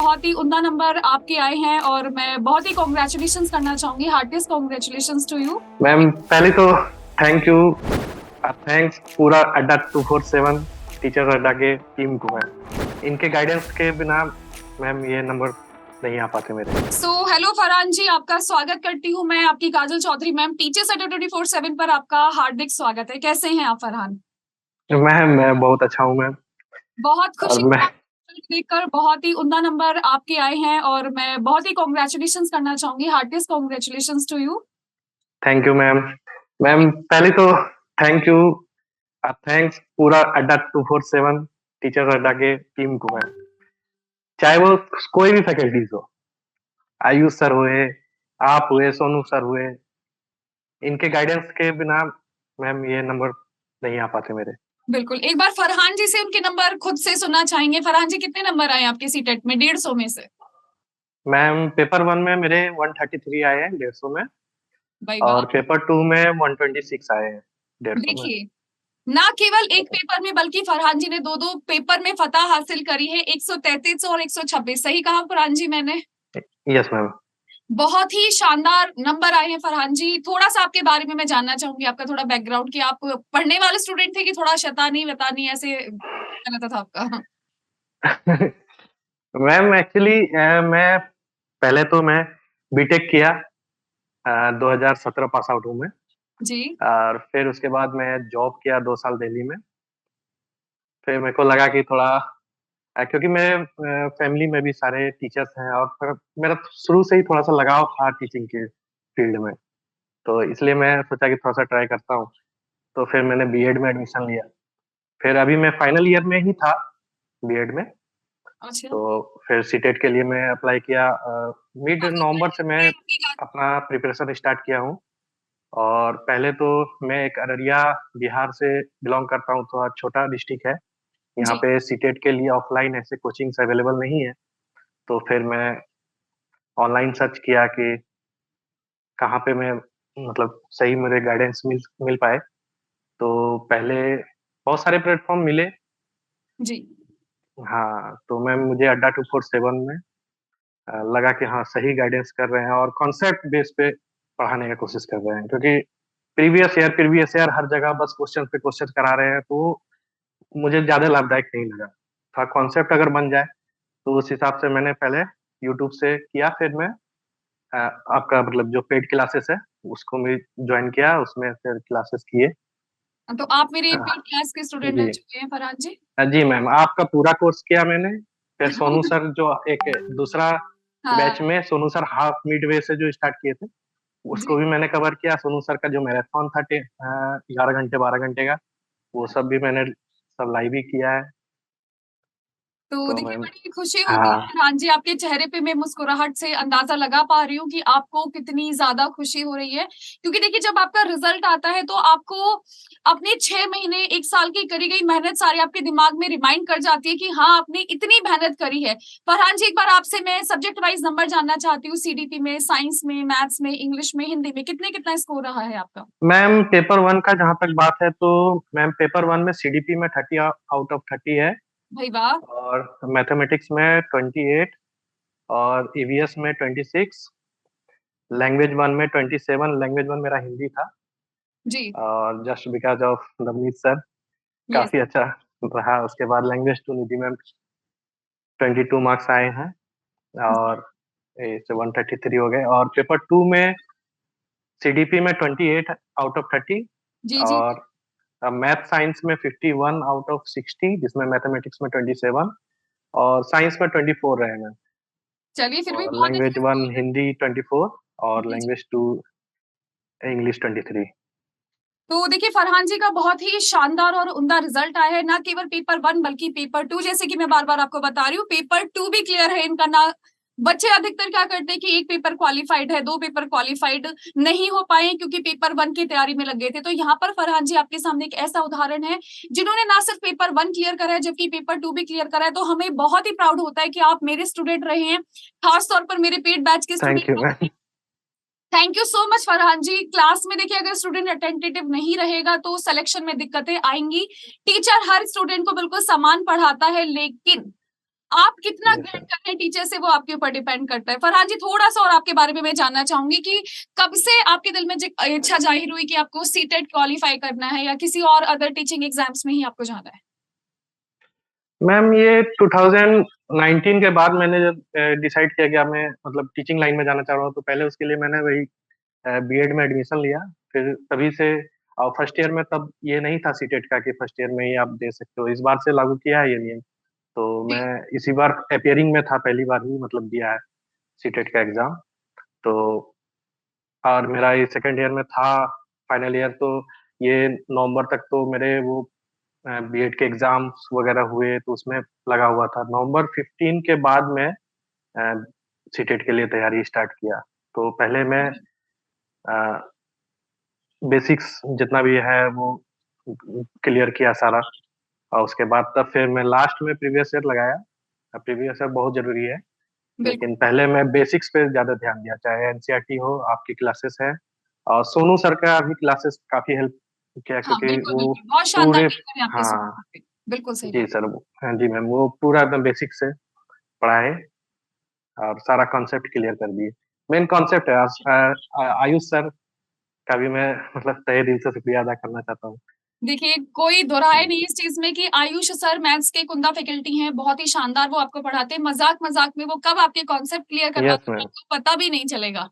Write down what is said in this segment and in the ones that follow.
बहुत ही उम्दा नंबर आपके आए हैं और मैं बहुत ही कांग्रेचुलेशंस करना चाहूंगी। Heartiest congratulations to you. Ma'am पहले तो थैंक यू। थैंक्स पूरा अड्डा 247 टीचर अड्डा के टीम को। मैम इनके गाइडेंस के बिना मैम ये नंबर नहीं आ पाते मेरे। हेलो फरहान जी, आपका स्वागत करती हूँ मैं। आपकी काजल चौधरी मैम, टीचर्स अड्डा 24/7 पर आपका हार्दिक स्वागत है। कैसे हैं आप फरहान? मैं बहुत अच्छा हूँ मैम। बहुत और खुशी मैं देखकर, बहुत ही उम्दा नंबर आपके आए हैं और मैं बहुत ही कांग्रेचुलेशंस करना चाहूंगी। Heartiest congratulations to you. Thank you ma'am. Ma'am पहले तो थैंक यू। थैंक्स पूरा अड्डा 247 टीचर अड्डा के टीम को। मैम चाहे वो कोई भी फैकल्टीज हो, आयुष सर हुए, आप हुए, सोनू सर हुए, इनके गाइडेंस के बिना मैम ये नंबर नहीं आ पाते मेरे। बिल्कुल, एक बार फरहान जी से उनके नंबर खुद से सुनना चाहेंगे। फरहान जी, कितने नंबर आए आपके सीटेट में 150 में से? मैम पेपर 1 में मेरे 133 आए हैं 150 में। भाई वाह। और पेपर 2 में 126 आए हैं 150 में। देखिए, ना केवल एक पेपर में बल्कि फरहान जी ने दो दो पेपर में फतह हासिल करी है। 133 और 126, सही कहा फरहान जी मैंने? Yes ma'am. बहुत ही शानदार नंबर आए हैं फरहान जी। थोड़ा सा आपके बारे में मैं जानना चाहूंगी, आपका थोड़ा बैकग्राउंड, कि आप पढ़ने वाले स्टूडेंट थे कि थोड़ा शैतानी वैतानी ऐसे रहता था आपका? मैम एक्चुअली मैं पहले तो मैं बीटेक किया। 2017 पास आउट हूँ मैं। जी। और फिर उसके बाद मैं जॉब किया 2 साल दिल्ली में। फिर मेरे को लगा कि थोड़ा क्योंकि मेरे फैमिली में भी सारे टीचर्स हैं और फिर मेरा शुरू से ही थोड़ा-सा लगाव था टीचिंग के फील्ड में। तो इसलिए मैं सोचा कि थोड़ा-सा ट्राई करता हूँ। तो फिर मैंने बीएड में एडमिशन लिया। फिर अभी मैं फाइनल ईयर में ही था बीएड में। अच्छा। तो फिर सीटेट के लिए मैं अप्लाई किया। मिड नवंबर से मैं अपना प्रिपरेशन स्टार्ट किया हूँ। और पहले तो मैं एक अररिया बिहार से बिलॉन्ग करता हूँ, थोड़ा छोटा डिस्ट्रिक्ट है। यहाँ जी। पे सीटेट के लिए ऑफलाइन ऐसे कोचिंग्स अवेलेबल नहीं है। तो फिर मैं ऑनलाइन सर्च किया कि कहाँ पे मैं मतलब सही मेरे गाइडेंस मिल मिल पाए। तो पहले बहुत सारे प्लेटफ़ॉर्म मिले। जी। हाँ, तो मैम मुझे अड्डा 247 में लगा कि हाँ, सही गाइडेंस कर रहे हैं और कॉन्सेप्ट बेस पे पढ़ाने का कोशिश कर रहे हैं। क्योंकि प्रीवियस ईयर हर जगह बस क्वेश्चन पे क्वेश्चन करा रहे हैं, तो मुझे ज़्यादा लाभदायक नहीं लगा। थोड़ा कॉन्सेप्ट अगर बन जाए, तो उस हिसाब से मैंने पहले यूट्यूब से किया, फिर मैं अ, आपका मतलब जो पेड क्लासेस है, उसको मैं जॉइन किया, उसमें फिर क्लासेस किए। तो आप मेरे अ, पेड क्लास के स्टूडेंट रह जी। चुके हैं फरहान जी। जी मैम, आपका पूरा कोर्स किया मैंने। फिर सोनू सर जो एक दूसरा बैच हाँ। में सोनू सर हाफ मिडवे से जो स्टार्ट किए थे, उसको जी। भी मैंने कवर किया। सोनू सर का जो मैराथन था 11 घंटे 12 घंटे का, वो सब भी मैंने सब लाइव ही किया है। तो तो देखिए, मैम बड़ी खुशी होती है हाँ, फरहान जी, आपके चेहरे पे मैं मुस्कुराहट से अंदाजा लगा पा रही हूँ कि आपको कितनी ज्यादा खुशी हो रही है। क्योंकि देखिए, जब आपका रिजल्ट आता है तो आपको अपने 6 महीने 1 साल की करी गई मेहनत सारी आपके दिमाग में रिमाइंड कर जाती है कि हाँ, आपने इतनी मेहनत करी है। फरहान जी, एक बार आपसे मैं सब्जेक्ट वाइज नंबर जानना चाहती हूँ। सीडीपी में, साइंस में, मैथ्स में, इंग्लिश में, हिंदी में कितने कितना स्कोर रहा है आपका? मैम पेपर 1 का जहाँ तक बात है, तो मैम पेपर 1 में सीडीपी में 30 आउट ऑफ 30 है। भाई वाह। और मैथमेटिक्स में 28 और ईवीएस में 26, लैंग्वेज 1 में 27। लैंग्वेज 1 मेरा हिंदी था। जी। और just because of Navneet sir yes. काफ़ी अच्छा रहा। उसके बाद लैंग्वेज 2 निधि मैम 22 मार्क्स आए हैं। और इससे 133 हो गए। और पेपर 2 में सीडीपी में 28 आउट ऑफ 30। जी। जी। और मैथ साइंस में 51 आउट ऑफ 60, जिसमें मैथमेटिक्स में 27 और साइंस में 24 रहे मैम। चलिए, फिर भी और बहुत लैंग्वेज अच्छा 1 स्कोर है। हिंदी 24 और जी। जी। Language 2 English 23। तो देखिए, फरहान जी का बहुत ही शानदार और उम्दा रिजल्ट आया है। ना केवल पेपर 1 बल्कि पेपर 2, जैसे कि मैं बार-बार आपको बता रही हूँ, पेपर 2 भी क्लियर है इनका। ना बच्चे अधिकतर क्या करते हैं कि एक पेपर क्वालिफाइड है, 2 पेपर क्वालिफाइड नहीं हो पाए क्योंकि पेपर 1 की तैयारी में लग गए थे। तो यहाँ पर फरहान जी आपके सामने एक ऐसा उदाहरण है जिन्होंने ना सिर्फ पेपर 1 क्लियर करा है जबकि पेपर 2 भी क्लियर करा है। तो हमें बहुत ही प्राउड होता है कि आप मेरे स्टूडेंट रहे हैं, खास तौर पर मेरे पेड बैच के thank you student. Ma'am. Thank you so much Farhan ji. Class में देखिए, अगर स्टूडेंट अटेंटिव नहीं रहेगा तो सिलेक्शन में दिक्कतें आएंगी। टीचर हर स्टूडेंट को बिल्कुल समान पढ़ाता है, लेकिन आप कितना यस ग्रेड सर। कर रहे हैं टीचर से वो आपके ऊपर डिपेंड करता है। फरहान जी, थोड़ा-सा और आपके बारे में मैं जानना चाहूँगी कि कब से आपके दिल में इच्छा ज़ाहिर हुई कि आपको सीटेट क्वालीफाई करना है या किसी और अदर टीचिंग एग्ज़ाम्स में ही आपको जाना है? मैम ये 2019 के बाद मैंने जब डिसाइड किया कि अब मैं मतलब टीचिंग लाइन में जाना चाह रहा हूँ, तो पहले उसके लिए मैंने वही बीएड में एडमिशन लिया। फिर तभी से फर्स्ट ईयर में तब ये नहीं था सीटेट का कि फर्स्ट ईयर में ही आप दे सकते हो। इस बार से लागू किया है ये नियम। तो जी, मैं इसी बार अपीयरिंग में था, पहली बार ही मतलब दिया है सीटेट का एग्ज़ाम। तो और मेरा ये सेकंड ईयर में था फाइनल ईयर, तो ये नवंबर तक तो मेरे वो बीएड के एग्ज़ाम्स वगैरह हुए, तो उसमें लगा हुआ था। नवंबर 15 के बाद मैं सीटेट के लिए तैयारी स्टार्ट किया। तो पहले मैं जी। अ, बेसिक्स जितना भी है वो क्लियर किया सारा, और उसके बाद तब फिर मैं लास्ट में प्रीवियस ईयर लगाया। प्रीवियस ईयर बहुत ज़रूरी है, बिल्कुल। लेकिन पहले मैं बेसिक्स पे ज़्यादा ध्यान दिया, चाहे एनसीईआरटी हो, आपकी क्लासेस है, और सोनू सर का भी क्लासेस काफ़ी हेल्प किया, हाँ, क्योंकि बिल्कुल, वो बिल्कुल। बहुत शानदार पूरे टीचर हैं आपके हाँ, सोनू सर। बिल्कुल सही जी बात। सर, हाँ जी मैम, वो पूरा एकदम बेसिक से पढ़ाए और सारा कॉन्सेप्ट क्लियर कर दिए। मेन कॉन्सेप्ट है। आयुष सर का भी मैं मतलब तहे दिल से शुक्रिया अदा करना चाहता हूँ। देखिए, कोई दो राय यस नहीं सर। इस चीज़ में कि आयुष सर मैथ्स के एक उम्दा फैकल्टी हैं, बहुत ही शानदार वो आपको पढ़ाते हैं। मज़ाक-मज़ाक में वो कब आपके कॉन्सेप्ट क्लियर यस करवाते हैं, मैम। आपको पता भी नहीं चलेगा।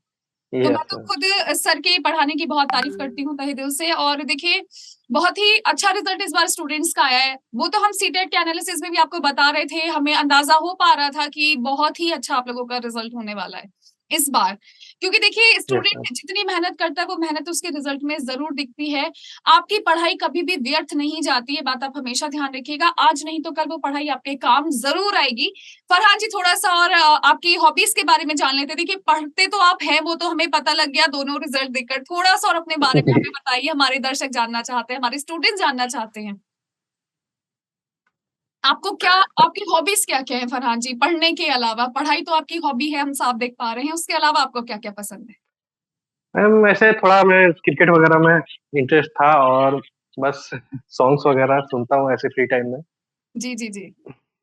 तो मैं यस तो सर। खुद सर के पढ़ाने की बहुत तारीफ़ करती हूँ तहे दिल से, और देखिए, बहुत ही अच्छा रिज़ल्ट इस बार स्टूडेंट्स का आया है। वो तो हम सीटेट के एनालिसिस में भी आपको बता रहे थे, हमें अंदाज़ा हो पा रहा था कि बहुत ही अच्छा आप लोगों का रिज़ल्ट होने वाला है, इस बार। क्योंकि देखिए, यस सर। स्टूडेंट जितनी मेहनत करता है, वो मेहनत उसके रिज़ल्ट में ज़रूर दिखती है। आपकी पढ़ाई कभी भी व्यर्थ नहीं जाती, ये बात आप हमेशा ध्यान रखिएगा। आज नहीं तो कल वो पढ़ाई आपके काम ज़रूर आएगी। फरहान जी, थोड़ा-सा और आपकी हॉबीज़ के बारे में जान लेते हैं। देखिए, पढ़ते तो आप हैं, वो तो हमें पता लग गया दोनों रिज़ल्ट देखकर। थोड़ा-सा और अपने बारे में हमें बताइए, हमारे दर्शक जानना चाहते हैं, हमारे स्टूडेंट्स जानना चाहते हैं। आपको क्या आपकी हॉबीज़ क्या-क्या हैं फरहान जी? पढ़ने के अलावा, पढ़ाई तो आपकी हॉबी है, हम साफ देख पा रहे हैं, उसके अलावा आपको क्या-क्या पसंद है? मैम ऐसे थोड़ा मैं क्रिकेट वगैरह में इंटरेस्ट था, और बस सॉन्ग्स वगैरह सुनता हूँ ऐसे फ्री टाइम में। जी, जी, जी।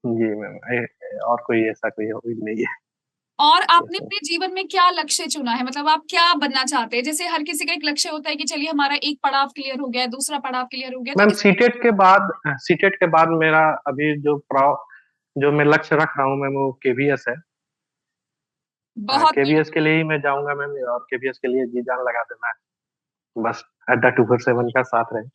जी मैम, और कोई ऐसा कोई हॉबी नहीं है। और यस आपने मैम। अपने जीवन में क्या लक्ष्य चुना है? मतलब आप क्या बनना चाहते हैं? जैसे हर किसी का एक लक्ष्य होता है कि चलिए हमारा एक पड़ाव क्लियर हो गया, दूसरा पड़ाव क्लियर हो गया, तो मैम इस सीटेट के बाद मेरा अभी जो मैं लक्ष्य रख रहा हूँ मैम, वो केवीएस है। बहुत केवीएस के लिए ही मैं जाऊंगा मैम, और केवीएस के लिए जी जान लगा देना है। बस अड्डा 247 का साथ रहे।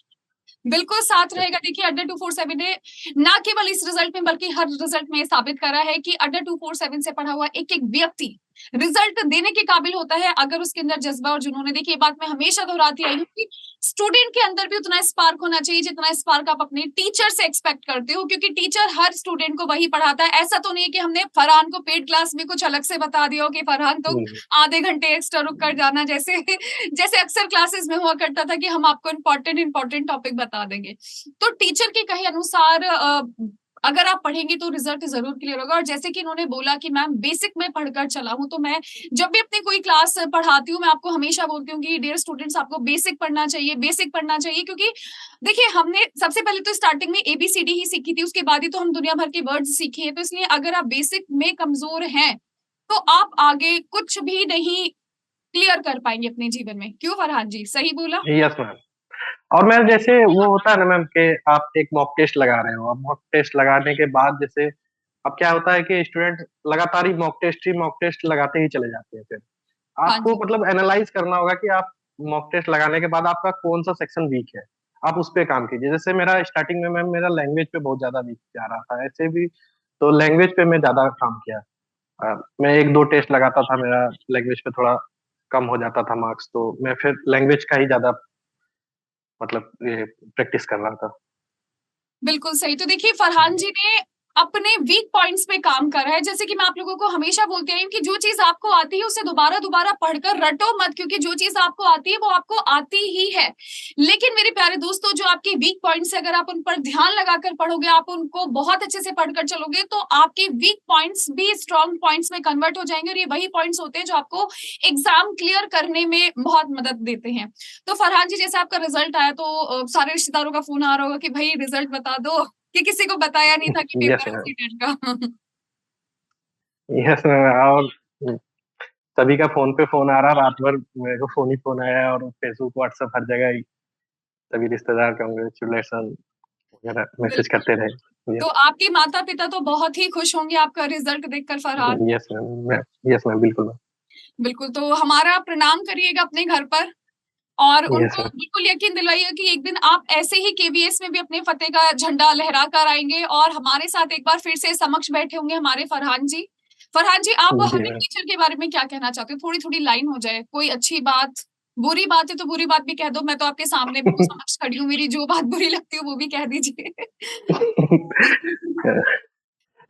बिल्कुल साथ यस रहेगा। देखिए, अड्डा 247 ने ना केवल इस रिजल्ट में बल्कि हर रिजल्ट में ये साबित करा है कि अड्डा 247 से पढ़ा हुआ एक-एक व्यक्ति रिजल्ट देने के काबिल होता है, अगर उसके अंदर जज़्बा और जुनून है। देखिए, ये बात मैं हमेशा दोहराती आई हूँ कि स्टूडेंट के अंदर भी उतना स्पार्क होना चाहिए जितना स्पार्क आप अपने टीचर से एक्सपेक्ट करते हो, क्योंकि टीचर हर स्टूडेंट को वही पढ़ाता है। ऐसा तो नहीं है कि हमने फरहान को पेड क्लास में कुछ अलग से बता दिया हो कि फरहान तुम मैम। आधे घंटे एक्स्ट्रा रुक कर जाना, जैसे जैसे अक्सर क्लासेस में हुआ करता था कि हम आपको इम्पोर्टेंट टॉपिक बता देंगे। तो टीचर के कहे अनुसार अगर आप पढ़ेंगे तो रिजल्ट ज़रूर क्लियर होगा, और जैसे कि इन्होंने बोला कि मैम बेसिक में पढ़कर चला हूँ, तो मैं जब भी अपनी कोई क्लास पढ़ाती हूँ, मैं आपको हमेशा बोलती हूँ कि डियर स्टूडेंट्स, आपको बेसिक पढ़ना चाहिए, क्योंकि देखिए, हमने सबसे पहले तो स्टार्टिंग में एबीसीडी ही सीखी थी, उसके बाद ही तो हम दुनिया भर के वर्ड्स सीखे हैं। तो इसलिए अगर आप बेसिक में कमज़ोर हैं, तो आप आगे कुछ भी नहीं क्लियर कर पाएँगे अपने जीवन में। क्यों फरहान जी, सही बोला? Yes ma'am. और मैम जैसे वो होता है ना मैम, कि आप एक मॉक टेस्ट लगा रहे हो, अब मॉक टेस्ट लगाने के बाद जैसे अब क्या होता है कि स्टूडेंट लगातार ही मॉक टेस्ट लगाते ही चले जाते हैं। फिर हाँ आपको जी। मतलब एनालाइज करना होगा कि आप मॉक टेस्ट लगाने के बाद आपका कौन सा सेक्शन वीक है, आप उस पे काम कीजिए। जैसे मेरा स्टार्टिंग में मैम मेरा लैंग्वेज पे बहुत ज्यादा वीक जा रहा था, ऐसे भी तो लैंग्वेज पे मैं ज्यादा काम किया। मैं एक दो टेस्ट लगाता था, मेरा लैंग्वेज पे थोड़ा कम हो जाता था मार्क्स, तो मैं फिर लैंग्वेज का ही ज्यादा मतलब ये प्रैक्टिस कर रहा था। बिल्कुल सही। तो देखिए, फरहान जी ने अपने वीक पॉइंट्स पे काम करा है। जैसे कि मैं आप लोगों को हमेशा बोलती आई हूँ कि जो चीज़ आपको आती है उसे दोबारा-दोबारा पढ़कर रटो मत, क्योंकि जो चीज़ आपको आती है वो आपको आती ही है। लेकिन मेरे प्यारे दोस्तों, जो आपके वीक पॉइंट्स है, अगर आप उन पर ध्यान लगाकर पढ़ोगे, आप उनको बहुत अच्छे से पढ़कर चलोगे, तो आपके वीक पॉइंट्स भी स्ट्रॉन्ग पॉइंट्स में कन्वर्ट हो जाएँगे, और ये वही पॉइंट्स होते हैं जो आपको एग्ज़ाम क्लियर करने में बहुत मदद देते हैं। तो फरहान जी, जैसे आपका रिजल्ट आया, तो सारे रिश्तेदारों का फ़ोन आ रहा होगा कि भई रिजल्ट बता दो, कि किसी को बताया नहीं था कि यस पेपर है मैम। सीटेट का। Yes ma'am. और सभी का फ़ोन पे फ़ोन आ रहा, रात भर मेरे को फ़ोन ही फ़ोन आया, और फ़ेसबुक, व्हाट्सएप हर जगह ही सभी रिश्तेदार कांग्रेचुलेशन वगैरह मैसेज बिल्कुल। करते रहे। तो यस, आपके माता-पिता तो बहुत ही खुश होंगे आपका रिज़ल्ट देखकर Farhan. Yes ma'am, yes ma'am, बिल्कुल मैम। बिल्कुल, तो हमारा प्रणाम करिएगा अपने घर पर और यस उनको मैम, बिल्कुल यकीन दिलाइए कि एक दिन आप ऐसे ही केवीएस में भी अपने फ़तेह का झंडा लहरा कर आएँगे और हमारे साथ एक बार फिर से समक्ष बैठे होंगे हमारे फरहान जी। फरहान जी, आप जी हमें मैम। टीचर के बारे में क्या कहना चाहते हो? थोड़ी-थोड़ी लाइन हो जाए, कोई अच्छी बात, बुरी बात है तो बुरी बात भी कह दो, मैं तो आपके सामने बिल्कुल समक्ष खड़ी हूँ, मेरी जो बात बुरी लगती है वो भी कह दीजिए।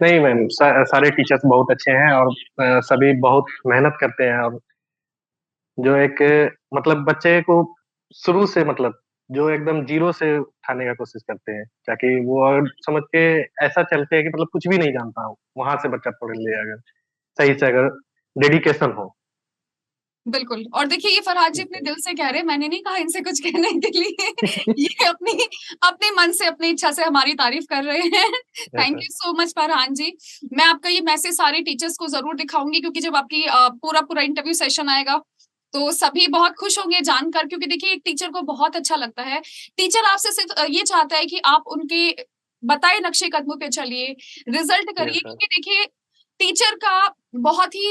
नहीं मैम, सारे टीचर्स बहुत अच्छे हैं, और सभी बहुत मेहनत करते हैं, और जो एक मतलब बच्चे को शुरू से, मतलब जो एकदम ज़ीरो से उठाने का कोशिश करते हैं, ताकि वो अगर समझ के ऐसा चलते हैं कि मतलब कुछ भी नहीं जानता हूँ, वहाँ से बच्चा पढ़ ले अगर सही से, अगर डेडिकेशन हो। बिल्कुल और देखिए ये फरहाद जी अपने जी। दिल से कह रहे हैं, मैंने नहीं कहा इनसे कुछ कहने के लिए ये अपनी अपने मन से, अपनी इच्छा से हमारी तारीफ़ कर रहे हैं। Yes thank ma'am, you so much Farhan ji. मैं आपका ये मैसेज सारे टीचर्स को ज़रूर दिखाऊँगी क्योंकि जब आपकी पूरा-पूरा इंटरव्यू सेशन आएगा, तो सभी बहुत खुश होंगे जानकर क्योंकि देखिए एक टीचर को बहुत अच्छा लगता है। टीचर आपसे सिर्फ़ ये चाहता है कि आप उनके बताए नक्शे कदमों पे चलिए, रिज़ल्ट करिए यस मैम, क्योंकि देखिए टीचर का बहुत ही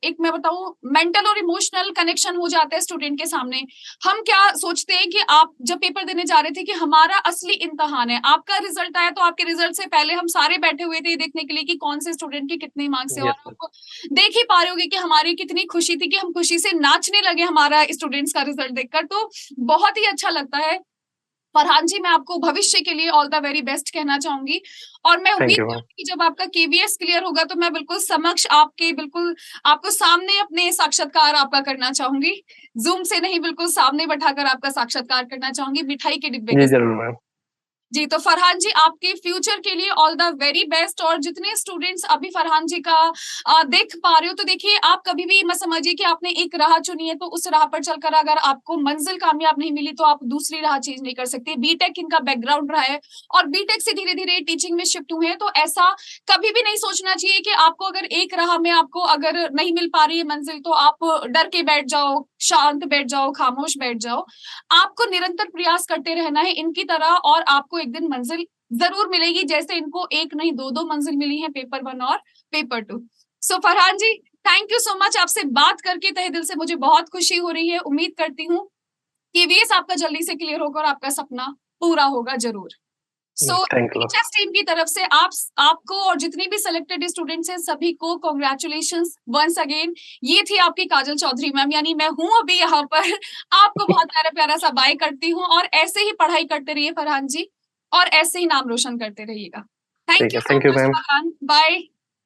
एक मैं बताऊँ मेंटल और इमोशनल कनेक्शन हो जाता है स्टूडेंट के सामने। हम क्या सोचते हैं कि आप जब पेपर देने जा रहे थे कि हमारा असली इम्तिहान है, आपका रिज़ल्ट आया तो आपके रिज़ल्ट से पहले हम सारे बैठे हुए थे ये देखने के लिए कि कौन से स्टूडेंट के कितने मार्क्स हैं और यस मैम। आप देख ही पा रहे होंगे कि हमारी कितनी खुशी थी कि हम खुशी से नाचने लगे हमारा स्टूडेंट्स का रिज़ल्ट देखकर, तो बहुत ही अच्छा लगता है। फरहान जी, मैं आपको भविष्य के लिए ऑल द वेरी बेस्ट कहना चाहूँगी और मैं थैंक उम्मीद यू मैम। करूँगी कि जब आपका केवीएस क्लियर होगा तो मैं बिल्कुल समक्ष आपके बिल्कुल आपको सामने अपने साक्षात्कार आपका करना चाहूँगी। ज़ूम से नहीं बिल्कुल सामने बैठाकर आपका साक्षात्कार करना चाहूँगी मिठाई के डिब्बे जी, के साथ। ज़रूर मैम। जी, तो फरहान जी आपके फ्यूचर के लिए ऑल द वेरी बेस्ट और जितने स्टूडेंट्स अभी फरहान जी का देख पा रहे हो तो देखिए आप कभी भी मत समझिए कि आपने एक राह चुनी है तो उस राह पर चलकर अगर आपको मंजिल कामयाब नहीं मिली तो आप दूसरी राह चेंज नहीं कर सकते। बीटेक इनका बैकग्राउंड रहा है और बीटेक से धीरे-धीरे टीचिंग में शिफ्ट हुए हैं तो ऐसा कभी भी नहीं सोचना चाहिए कि आपको अगर एक राह में आपको अगर नहीं मिल पा रही है मंजिल तो आप डर के बैठ जाओ, शांत बैठ जाओ, खामोश बैठ जाओ। आपको निरंतर प्रयास करते रहना है इनकी तरह और आपको एक दिन मंजिल ज़रूर मिलेगी जैसे इनको 1 नहीं 2-2 मंजिल मिली है पेपर 1 और paper 2। So Farhan ji, thank you so much आपसे बात करके तहे दिल से मुझे बहुत खुशी हो रही है। उम्मीद करती हूँ केवीएस आपका जल्दी से क्लियर होगा और आपका सपना पूरा होगा ज़रूर। सो थैंक यू। टीचर्स टीम की तरफ से आपको और जितने भी सिलेक्टेड स्टूडेंट्स हैं सभी को कांग्रेचुलेशंस वंस अगेन। ये थी आपकी काजल चौधरी मैम यानी मैं हूँ अभी यहाँ पर आपको बहुत प्यारा-प्यारा सा बाय करती हूँ और ऐसे ही पढ़ाई करते रहिए फरहान जी और ऐसे ही नाम रोशन करते रहिएगा। थैंक ठीक यू है, so thank you much ma'am. Farhan. Bye.